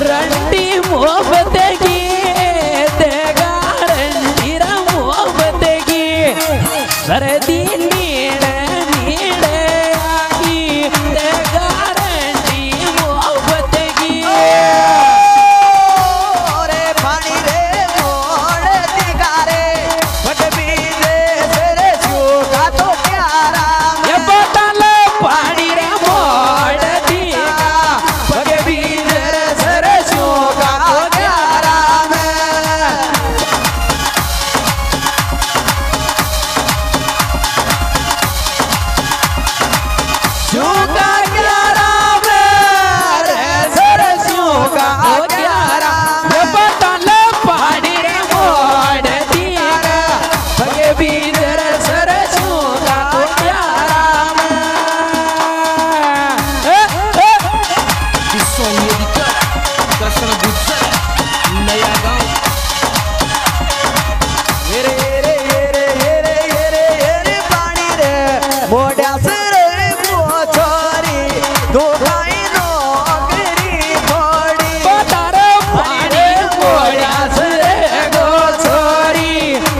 रंडी मोहब्बत की देगा रंडी मोहब्बत की सर्दी नीड़े नीड़े आगी देगा रंडी मोहब्बत की रे पानी रे मोड़ दिगारे बट बीजे तेरे चूका तो प्यारा ये बोतल पानी रे मोड़ दिगा बट बीजे तेरे चूका तो प्यारा चूका प्यारा रे तेरे चूका प्यारा ये बोतल पानी रे मोड़ दिगा बट बीजे तेरे चूका तो प्यारा Som editor Kasar Bujar Naya Gaon रे रे रे रे रे रे पानी रे मोड़ा से रे वो छोरी दो भाई नौकरी थोड़ी बोतल पानी मोड़ा से गो छोरी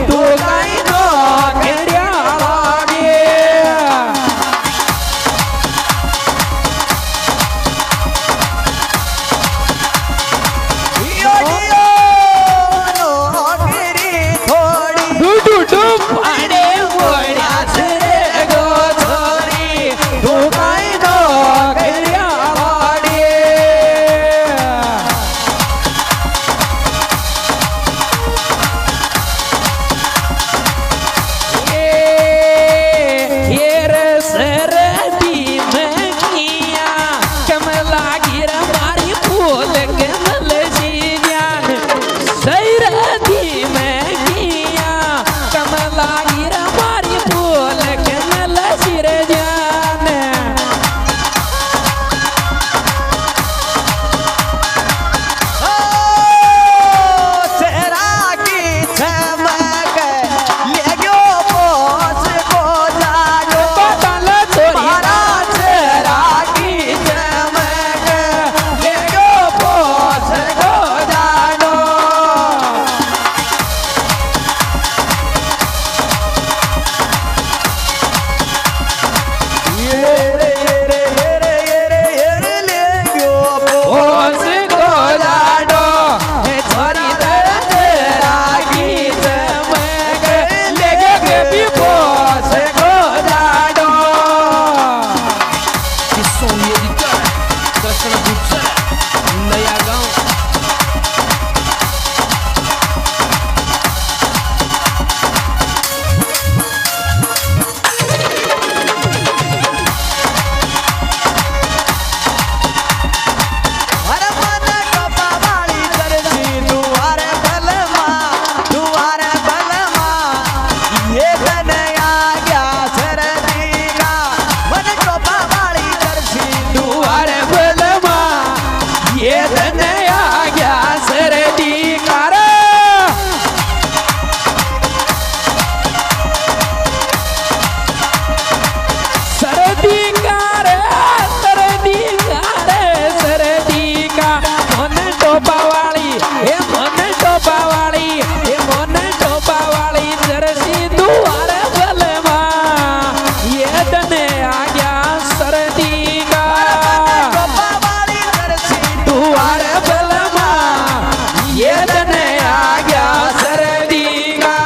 तू कहीं तो केड़िया लागे यो यो नौकरी थोड़ी डू पानी मोड़ा से गो छोरी तू कहीं तो केड़िया लागे ये सरदी में किया कमला गिर मारी फूल कमल जीजान सरदी में किया कमला गिर मारी फूल कमल जीजान ओ चेहरा की चमक ले गयो पोस को जागो बोतल चोरी मारा चेहरा की चमक ले गो पोस गो जानो ये रे रे रे रे रे ले गयो ओस को जानो हे छोरी तेरा की चमक ले गो भी पोस गो जानो Som editor Kasar Bujar Naya Gaon हर मन कपा वाली तरसी दुआरे बलमा ये तन आ गया सरदी का मन कपा वाली तरसी दुआर बलमा ये धन आ गया सरदी कर सरदी का मन टोपा वाली हे मन टोपा वाली हे मन टोपा वाली जरसी दुआर बलमा ये धन आ गया सरदी का कपा वाली तरसी दुआर बलमा ये धन आ गया सरदी का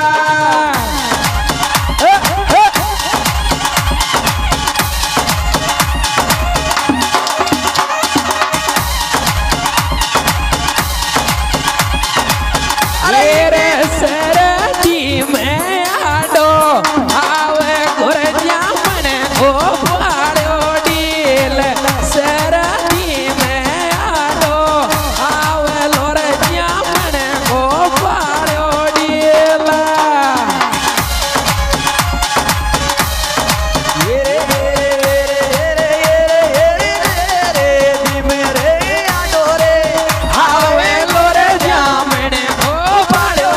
रे सरदी में आडो आवे गुरजा मन ओ पाड़ो डील सरदी में आडो आवे लोरजा मन ओ पाड़ो डील ये रे रे दिम रे आडो रे आवे लोरजा मन ओ पाड़ो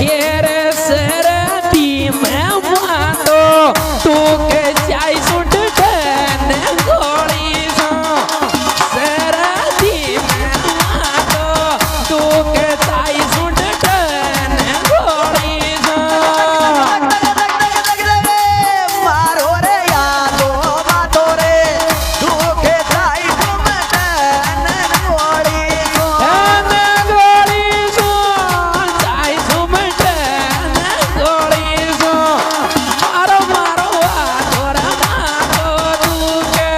ये रे सरती मैं मानो तू के जाई सुट ने गोली सो सरती मैं मानो तू के जाई सुट ने गोली सो मारो रे यादो मातो रे दुखे थाई घुमन गोड़ी को ने गोली सो जाई सुट ने गोली सो मारो मारो तोरा मारो तू के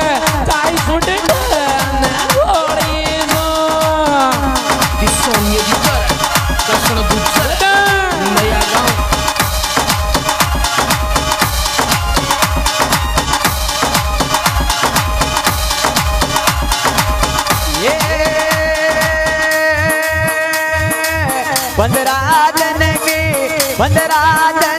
जाई सुट ने गोली सो This song editor Krishna Gupta Naya Gaon ये 15 दिन की 15 दिन